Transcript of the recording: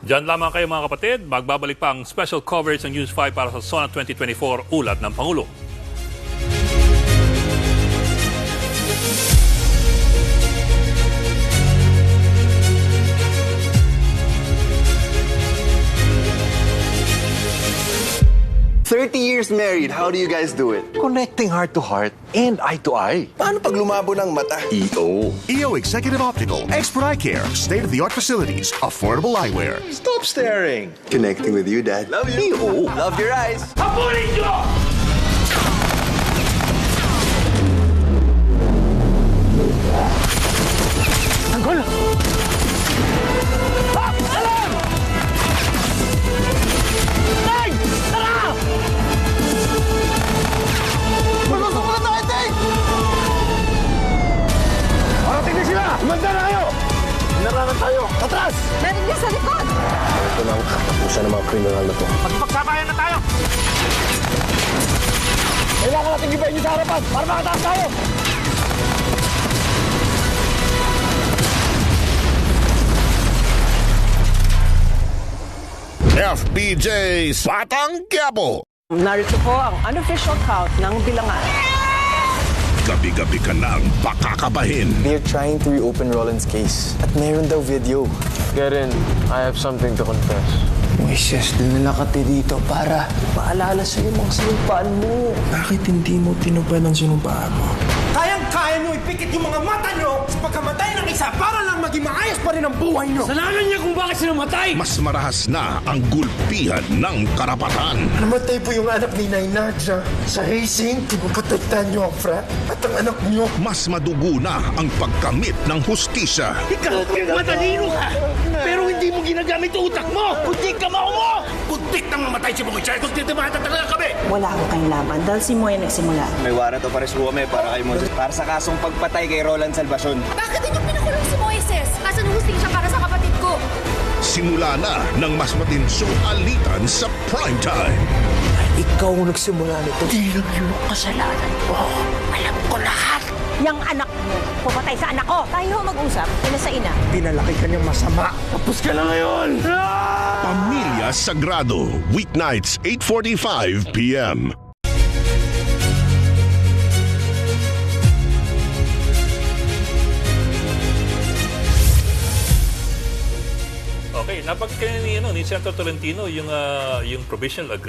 Diyan lamang kayo mga kapatid, magbabalik pa ang special coverage ng News 5 para sa SONA 2024 ulat ng Pangulo. "30 years married, how do you guys do it?" Connecting heart to heart and eye to eye. Paano pag lumabo ng mata? EO Executive Optical, expert eye care, state-of-the-art facilities, affordable eyewear. Stop staring. Connecting with you, Dad. Love you. Love your eyes. Meron niya sa likod! Ito na ang katapusan ng mga kriminal na to. Magpagsabayan na tayo! Kailangan natin gibayin niyo sa harapan para makataas tayo! FPJ's Batang Quiapo. Narito po ang unofficial count ng bilangan. Gabi-gabi ka nang pakakabahin. They're trying to reopen Roland's case. At meron daw video. Karen, I have something to confess. Moises, dinala ka dito para paalala sa'yo mga sinumpaan mo. Bakit hindi mo tinupad ang sinumpaan mo? Kayang-kaya niyo ipikit yung mga mata niyo sa pagkamatay ng isa para lang maging maayos pa rin ang buhay niyo. Sananan niya kung bakit sila matay! Mas marahas na ang gulpihan ng karapatan. Namatay po yung anak ni Nadia sa racing. Pinuprotektahan niyo ang frat at ang anak niyo. Mas madugo na ang pagkamit ng hustisya. Ikaw, matalino ka! Pero hindi mo ginagamit utak mo! Kunti kamao mo! Kuntik nang mamatay si Moy Charles! Kunti talaga kami! Wala akong kayong laban dahil si Moy nagsimula. May warrant of arrest po kami para sa kasong pagpatay kay Roland Salvacion. Bakit niyo pinakulong si Moises? Asan ang hustisya para sa kapatid ko? Simula na ng mas matinsong alitan sa primetime. Ikaw ang nagsimula nito. Di lang yung kasalanan ko. Alam ko lahat. Yang anak mo, pupatay sa anak ko. Tayo mag-usap, ina sa ina. Pinalaki ka niyang masama. Tapos ka na ngayon! Pamilya Sagrado, weeknights 8:45 p.m. Okay, napagkaya ni Senator Tolentino yung provisional agreement